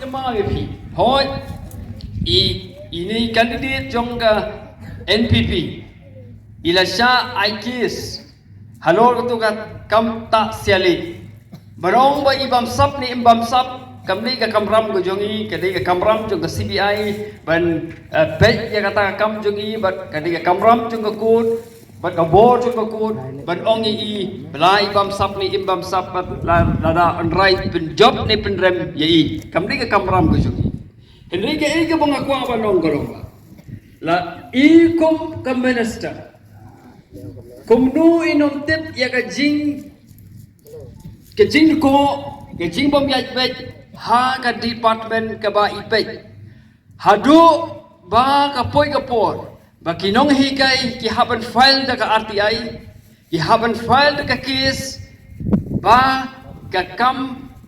jemaah pi hoi ini kandidat jong ka NPP ila sya aikis halor tu ka kam tak siali barong ba ibam sap ni imbam sap kamni ka kamram go jongi kadi ka kamram jong ka CBI ban pej ya kata kam jongi bat kadi ka kamram jong ka kut bat ka bor jong ka kut ban ongi i belai ibam sap ni imbam sap bat lada onrai pen job ni pen rem ya i kamni ka kamram go jongi henry ka e ka bangakwa ba nong gorong la i kom ka minister kumnu inom tip ya ka jing ko ke jing bom ya pej ha ka department ka ba ipej hadu ba ka poi ka por ba kinong hikai ki haban file da ka RTI ki haban file da ka case ba ka kam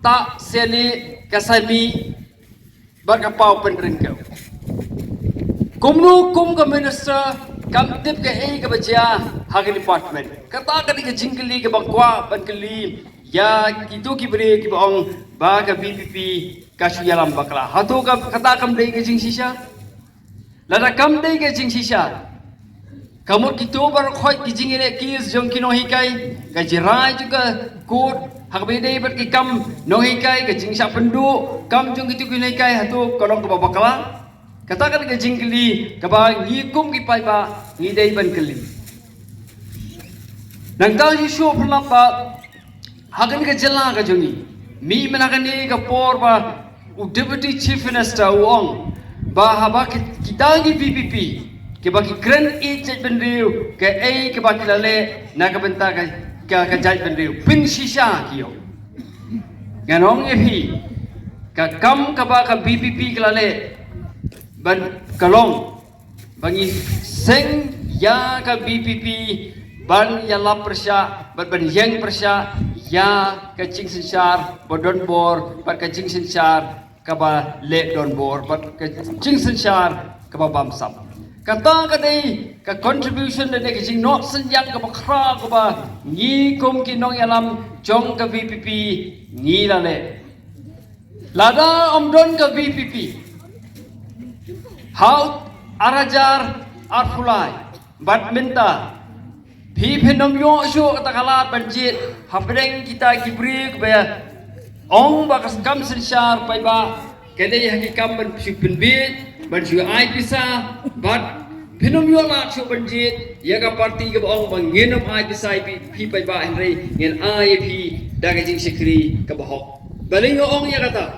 ta sele ka sami ba ka pau pen ring ka kumnu kum ka minister kam tip ka e ka baja ha ka department kata ka di ka jingkeli ka bangkwa ban keli ya kitu ki beri ki bong ba ka BPP ka suyalam bakla hatu ka kata kam dei ke jing sisa lada kam dei ke jing sisa kamu kitu bar khoi ki jing ile ki jong ki no hikai ka jirai juga kut hak be dei bar ki kam no hikai ka jing sa pendu kam jong kitu ki hikai hatu kolong ka bakla kata ka ke jing keli ka ba ngikum ki pai ba ngi dei ban keli nang tahu ji show pernah ba hagan ka jela ka jongi mi menakan ni ka por ba deputy chief minister uong ba haba kita ni BPP ke ba ki grand agent benriu ke ai ke ba kilale na ka benta ka jaj benriu pin shisha kiyo ganong epi ka kam ka ba ka BPP kilale ban kalong bangi seng ya ka BPP ban ya la persya ban yang persya ya kacing sensar bodon bor pat kacing sensar kaba le don bor pat kacing sensar kaba bam sam kata kadai ka contribution de kacing no senjang kaba khra kaba ni kom ki nong yalam jong ka BPP ni lale lada omdon ka BPP how arajar arfulai badminton Phi phenom yo shu kata kalat banjit habreng kita kibri kebaya ong bakas kam sensar pai ba kede haki kam ban shu penbit ban shu ai pisa bat phenom yo la shu banjit ya ka parti ke ong bang ngenom ai pisa phi pai ba henry ngen ai phi daga jing sikri ke bahok baling yo ong ya kata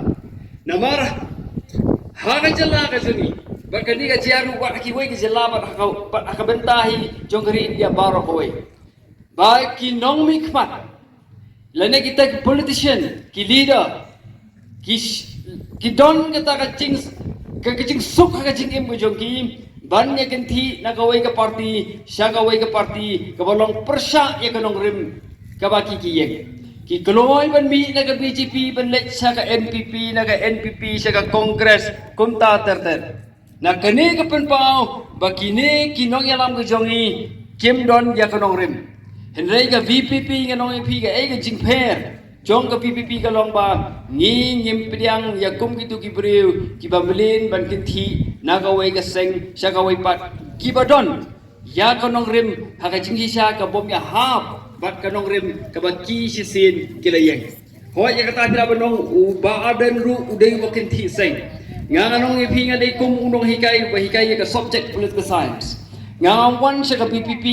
namar haga jalla ka suni bakandi ka jiaru wa ki we ki jalla ba ka bentahi jongri India baro kowe ba ki nong mikmat lane kita ki politician ki leader ki don kita ka cing suk ka cing im jongki ban ya kenti na ka we ka party sya ka we ka party ka bolong persya ya ka nong rim ka ba ki yeng ki kloy ban mi na ka BJP ban lek sya ka NPP na ka NPP sya ka Congress kumta ter na kene ka penpau bakine kinong yalam ka jongi kim don ya kanong rim henry ka VPP nganong EP ka ai ka jingpher jong ka PPP ka long ba ni ngim piang ya kum kitu ki breu ki bamlin ban kinthi na ka wei ka seng sya ka wei pat ki badon ya kanong rim ha ka jinghi sya ka bom ya hap bat kanong rim ka ba ki sisin kilayeng ho ya kata dira banong u ba aden ru udai wa kinthi seng nganong ipi nga day kum unong hikay ka subject political science ngawan siya ka PPP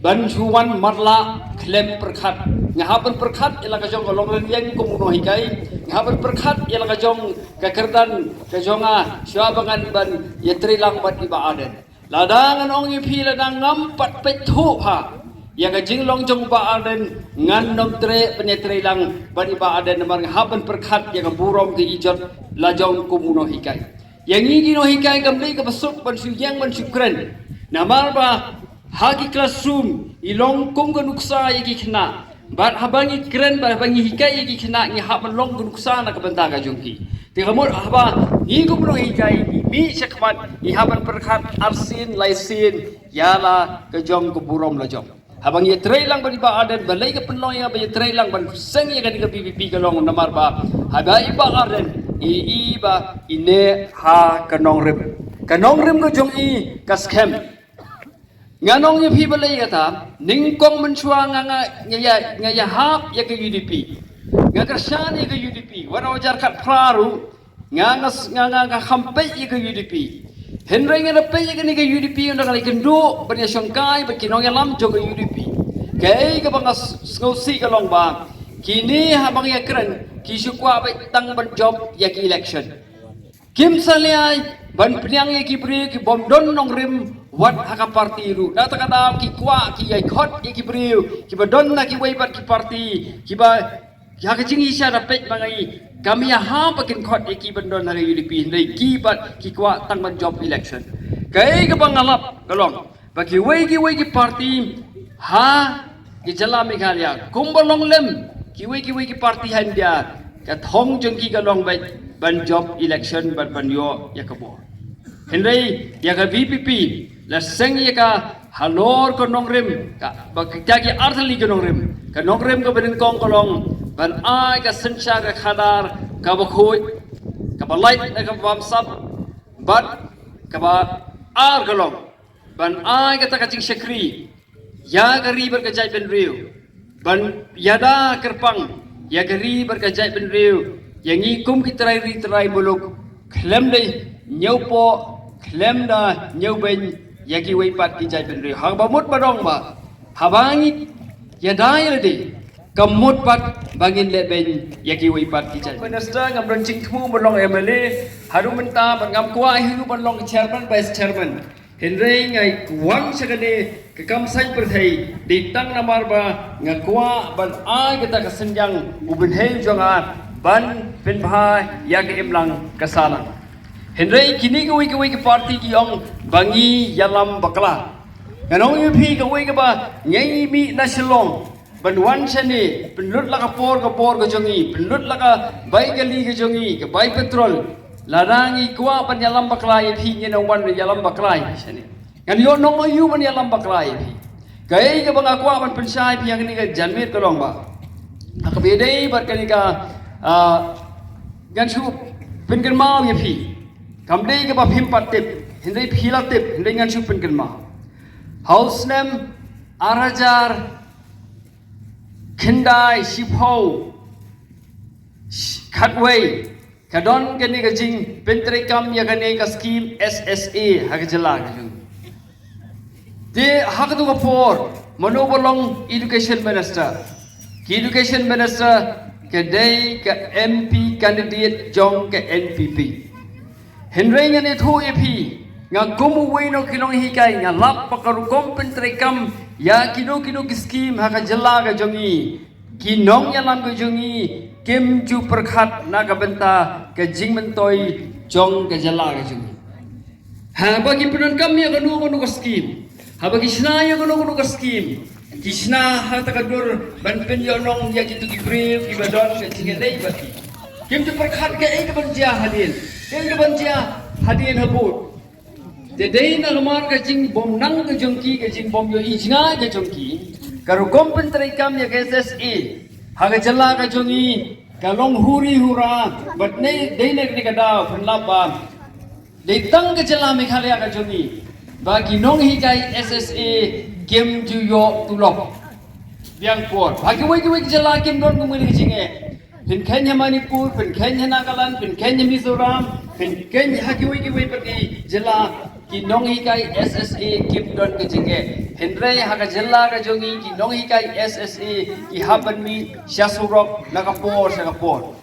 ban suwan marla klem perkhat ngahapan perkhat ila ka jong long len yang kum unong hikay ngahapan perkhat ila ka jong ka kerdan ka jonga syabangan ban yatri lang bat iba aden ladangan ong ipi ladang ngampat pethu ha yang ka jinglong jong ba aden ngan nom tre penetre lang ban iba aden namar ngahapan perkhat yang ka burom ke ijot lajong kumuno hikai yang ini no hikai kamli ka basuk ban suyang ban sukren namar ba hagi classroom ilong kum ka nuksa yaki khna bat habangi kren ba bangi hikai yaki khna ni haban long ka nuksa na ka banta ka jongki ti kamor haba ni kumuno hikai mi sekmat ni haban perkhat arsin laisin yala ka jong ka burom lajong habang ye tray lang ba iba aden balay ka penloy ba ye tray lang ban seng ye ka BPP ka long namar ba haba iba aden i ba ine ha kanong rim ko jong i kaskem nganong ye people ai kata ningkong menchua nga ya hap ya ke UDP nga kersan ya ke UDP wara wajar kat praru nga khampai ya ke UDP henry nga pe ya ke UDP unda kali kendo banya songkai bakinong ya lam jong UDP kay ka bang ngosi ka long ba kini habang ya keren kisukwa ba tang ban job ya ki election kim saliai ban priang ya ki pri ki bom don nong rim wat haka parti ru data kata ki kwa ki ai khot ya ki pri ki ba don na ki wei bat ki parti ki ba ya ka jingi sha da pet bangai kami ya ha pakin khot ya ki ban don na UDP nei ki bat ki kwa tang ban job election kai ka bang alap kalong ba ki wei ki parti ha ki jala Meghalaya kumbalong lem ki wei ki parti handia ka thong jong ki ka long ban job election ban yo ya ka bo henry ya ka VPP la seng ya ka halor ko nong rim ka ba ka ki arthali ko nong rim ka nong rim ko ben kong kolong ban ai ka sencha ka khadar ka ba khoi ka ba light ka bam sap bat ka ba ar kolong ban ai ka ta ka ching shakri ya ka river ka jai ben riu ban yada kerpang ya gari berkajai ben riu yang ikum kitrai buluk klem dei nyaupo klem da nyau ben ya ki wei pat ki jai ben riu hang ba mut badong ba habangi ya dai le di kamut pat bangin le ben ya ki wei pat ki jai minister ngam ron ching thu balong MLA haru menta ban ngam kwa hi balong chairman vice chairman henry ngai kuang sakane ke kam sai perthai di tang namar ba ngakwa ban ai kita kesenjang ubin hei jonga ban pen bha ya ke imlang kasalang henry kini ke wei ke parti ki ong bangi yalam bakla nganong UP ke wei ke ba ngai mi nasilong ban wan chani penlut la ka por ke jongi penlut la ka bai gali ke jongi ke bai petrol larangi kwa ban yalam bakla UP ni nong wan yalam bakla chani kan yo nong ayu ban yalam bakla UP kai ka bang akwa ban pensai piang ni ka janmit ka long ba akabedei bar kani ka gan chu pen kan mau ye phi kam dei ka ba phim pat tip hindai phila tip hindai gan chu pen kan ma house name arajar khindai shipho khatwei kadon kani ka jing pentre kam ya kani ka scheme SSA hagjala ka jung de hakatu ka por manobolong education minister ki education minister ke dei ka MP candidate jong ke NPP henry ngani thu EP nga gumu wino kilong hikai nga lap pakaru kompentre kam ya kino ki scheme haka jala ka jongi kinong ya lam ka jongi kim ju perkhat na ka benta ke jing mentoi jong ke jala ka jongi ha bagi penon kami ya kanu ka scheme habagi sna ya kono ka scheme kisna ha takadur ban pen yo nong ya kitu gibril ibadon ke cingedei bati kim tu perkhat ke ek banjia hadin ke banjia hadin habut de dei na lamar ka jing bom nang ka jongki ke jing bom yo ijnga ke jongki karu kompen trai kam ya ke SSE haga jalla ka jongi kalong huri hura bat nei dei ne ka da phan laba dei tang ka jalla Meghalaya ka jongi bagi nong hikai SSA game ju yo tulok biang por bagi wei jala game don kumuni jinge pin Kenya Manipur pin Kenya Nagaland pin Kenya Mizoram pin Kenya hagi wei pergi jala ki nong hikai SSA game don ke jinge henry haga jala ka jongi ki nong hikai SSA ki haban mi shasurok nakapor